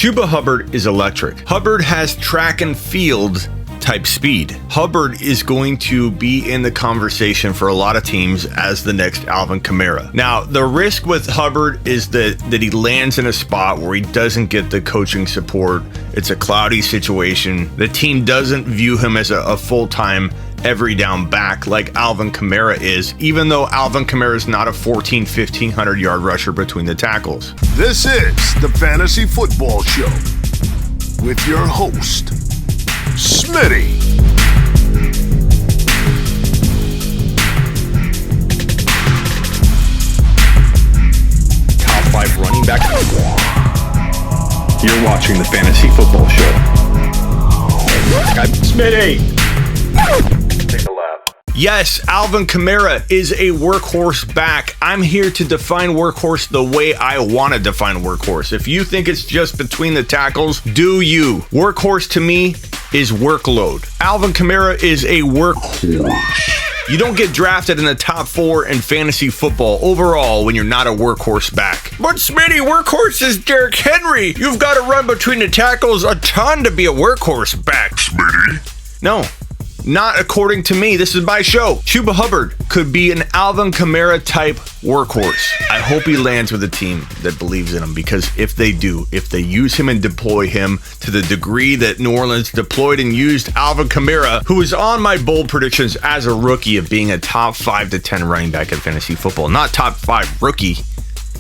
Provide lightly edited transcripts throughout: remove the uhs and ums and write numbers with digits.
Chuba Hubbard is electric. Hubbard has track and field type speed. Hubbard is going to be in the conversation for a lot of teams as the next Alvin Kamara. Now, the risk with Hubbard is that he lands in a spot where he doesn't get the coaching support. It's a cloudy situation. The team doesn't view him as a full-time every down back like Alvin Kamara is, even though Alvin Kamara is not a 1,500 yard rusher between the tackles. This is the Fantasy Football Show with your host, Smitty. Top 5 running back. You're watching the Fantasy Football Show. Smitty! Take a lap. Yes, Alvin Kamara is a workhorse back. I'm here to define workhorse the way I want to define workhorse. If you think it's just between the tackles, do you. Workhorse to me is workload. Alvin Kamara is a workhorse. You don't get drafted in the top 4 in fantasy football overall when you're not a workhorse back. But Smitty, workhorse is Derrick Henry. You've got to run between the tackles a ton to be a workhorse back. Smitty? No. Not according to me. This is my show. Chuba Hubbard could be an Alvin Kamara type workhorse. I hope he lands with a team that believes in him, because if they do, if they use him and deploy him to the degree that New Orleans deployed and used Alvin Kamara, who is on my bold predictions as a rookie of being a top 5 to 10 running back in fantasy football, not top 5 rookie.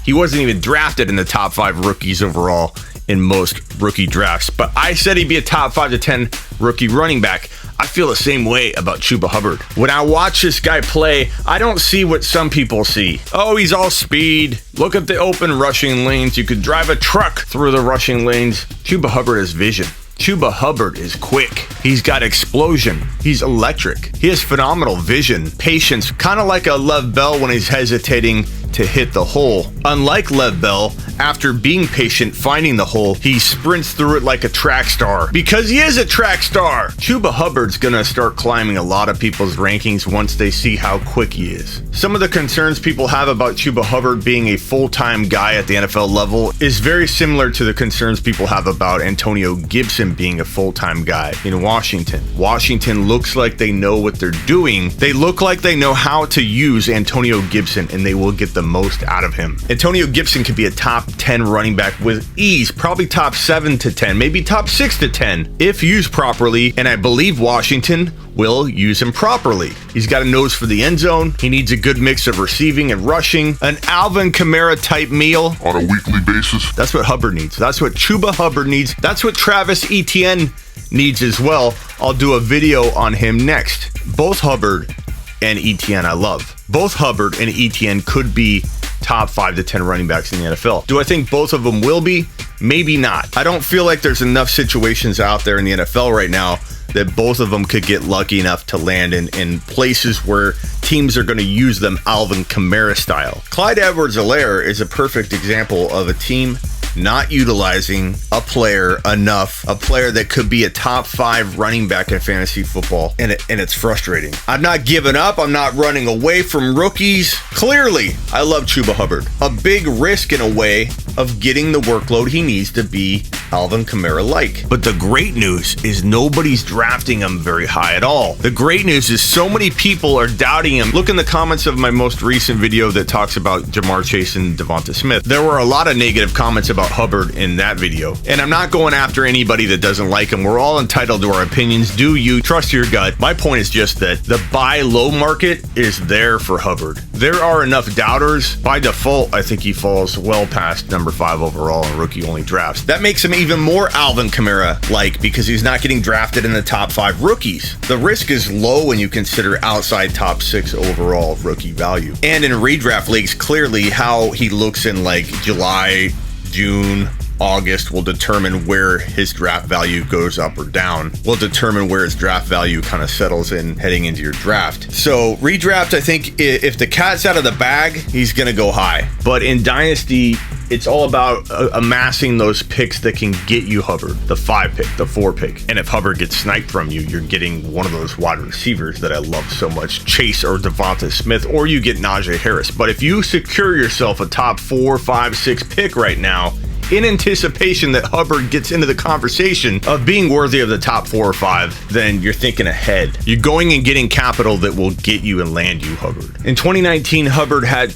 He wasn't even drafted in the top 5 rookies overall in most rookie drafts, but I said he'd be a top 5 to 10 rookie running back. I feel the same way about Chuba Hubbard. When I watch this guy play, I don't see what some people see. Oh, he's all speed. Look at the open rushing lanes. You could drive a truck through the rushing lanes. Chuba Hubbard has vision. Chuba Hubbard is quick. He's got explosion. He's electric. He has phenomenal vision, patience, kind of like a Lev Bell when he's hesitating to hit the hole. Unlike Lev Bell, after being patient finding the hole, he sprints through it like a track star. Because he is a track star. Chuba Hubbard's gonna start climbing a lot of people's rankings once they see how quick he is. Some of the concerns people have about Chuba Hubbard being a full-time guy at the NFL level is very similar to the concerns people have about Antonio Gibson being a full-time guy in Washington. Washington looks like they know what they're doing. They look like they know how to use Antonio Gibson, and they will get the most out of him. Antonio Gibson could be a top 10 running back with ease, probably top 7 to 10, maybe top 6 to 10 if used properly, and I believe Washington will use him properly. He's got a nose for the end zone. He needs a good mix of receiving and rushing. An Alvin Kamara type meal on a weekly basis. That's what Hubbard needs. That's what Chuba Hubbard needs. That's what Travis Etienne needs as well. I'll do a video on him next. Both Hubbard and Etienne I love. Both Hubbard and Etienne could be top 5 to 10 running backs in the NFL. Do I think both of them will be? Maybe not. I don't feel like there's enough situations out there in the NFL right now that both of them could get lucky enough to land in places where teams are going to use them Alvin Kamara style. Clyde Edwards-Helaire is a perfect example of a team not utilizing a player enough, a player that could be a top 5 running back in fantasy football, and it's frustrating. I'm not giving up. I'm not running away from rookies. Clearly, I love Chuba Hubbard. A big risk in a way of getting the workload he needs to be Alvin Kamara-like. But the great news is nobody's drafting him very high at all. The great news is so many people are doubting him. Look in the comments of my most recent video that talks about Jamar Chase and Devonta Smith. There were a lot of negative comments about Hubbard in that video. And I'm not going after anybody that doesn't like him. We're all entitled to our opinions. Do you trust your gut? My point is just that the buy low market is there for Hubbard. There are enough doubters. By default, I think he falls well past number 5 overall in rookie only drafts. That makes him even more Alvin Kamara-like because he's not getting drafted in the top 5 rookies. The risk is low when you consider outside top 6 overall rookie value. And in redraft leagues, clearly how he looks in like July, June, August will determine where his draft value goes up or down. Will determine where his draft value kind of settles in heading into your draft. So redraft, I think if the cat's out of the bag, he's going to go high. But in Dynasty, it's all about amassing those picks that can get you Hubbard, the 5 pick, the 4 pick. And if Hubbard gets sniped from you, you're getting one of those wide receivers that I love so much, Chase or Devonta Smith, or you get Najee Harris. But if you secure yourself a top 4, 5, 6 pick right now, in anticipation that Hubbard gets into the conversation of being worthy of the top 4 or 5, then you're thinking ahead. You're going and getting capital that will get you and land you Hubbard. In 2019, Hubbard had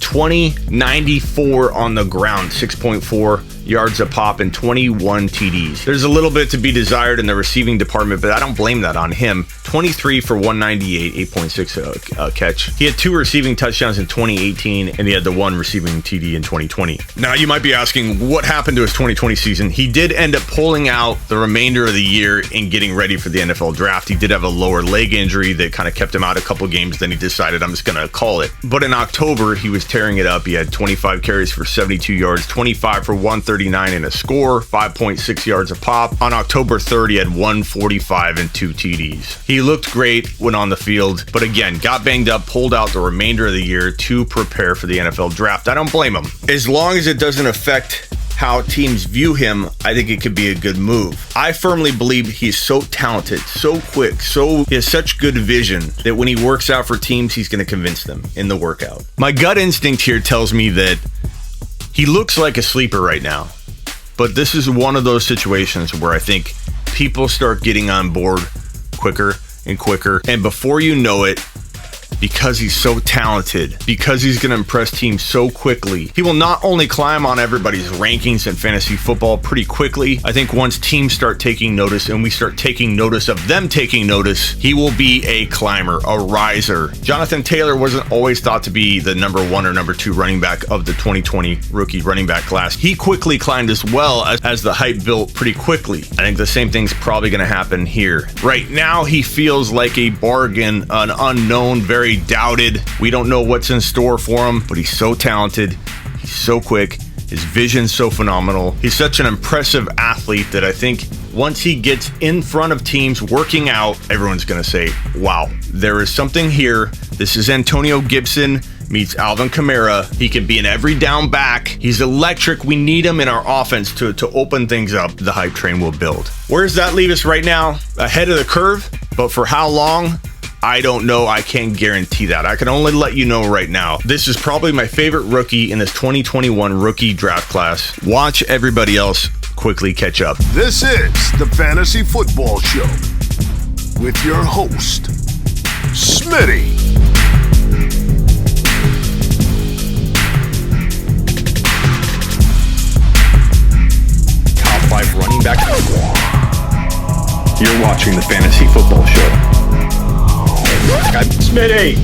94 on the ground, 6.4 yards a pop, and 21 TDs. There's a little bit to be desired in the receiving department, but I don't blame that on him. 23 for 198, 8.6 catch. He had 2 receiving touchdowns in 2018, and he had the 1 receiving TD in 2020. Now, you might be asking, what happened to his 2020 season? He did end up pulling out the remainder of the year and getting ready for the NFL draft. He did have a lower leg injury that kind of kept him out a couple games. Then he decided, I'm just going to call it. But in October, he was tearing it up. He had 25 carries for 72 yards, 25 for 139 and a score, 5.6 yards a pop. On October 3rd, he had 145 and 2 TDs. He looked great when on the field, but again, got banged up, pulled out the remainder of the year to prepare for the NFL draft. I don't blame him. As long as it doesn't affect how teams view him, I think it could be a good move. I firmly believe he's so talented, so quick, he has such good vision that when he works out for teams, he's going to convince them in the workout. My gut instinct here tells me that he looks like a sleeper right now, but this is one of those situations where I think people start getting on board quicker and quicker, and before you know it, because he's so talented, because he's going to impress teams so quickly, he will not only climb on everybody's rankings in fantasy football pretty quickly. I think once teams start taking notice and we start taking notice of them taking notice, he will be a climber, a riser. Jonathan Taylor wasn't always thought to be the number 1 or number 2 running back of the 2020 rookie running back class. He quickly climbed as well as the hype built pretty quickly. I think the same thing's probably going to happen here. Right now, he feels like a bargain, an unknown, very doubted. We don't know what's in store for him, but he's so talented. He's so quick. His vision's so phenomenal. He's such an impressive athlete that I think once he gets in front of teams working out, everyone's going to say, wow, there is something here. This is Antonio Gibson meets Alvin Kamara. He can be an every down back. He's electric. We need him in our offense to open things up. The hype train will build. Where does that leave us right now? Ahead of the curve, but for how long? I don't know. I can't guarantee that. I can only let you know right now. This is probably my favorite rookie in this 2021 rookie draft class. Watch everybody else quickly catch up. This is the Fantasy Football Show with your host, Smitty. Top 5 running back. You're watching the Fantasy Football Show. Smitty!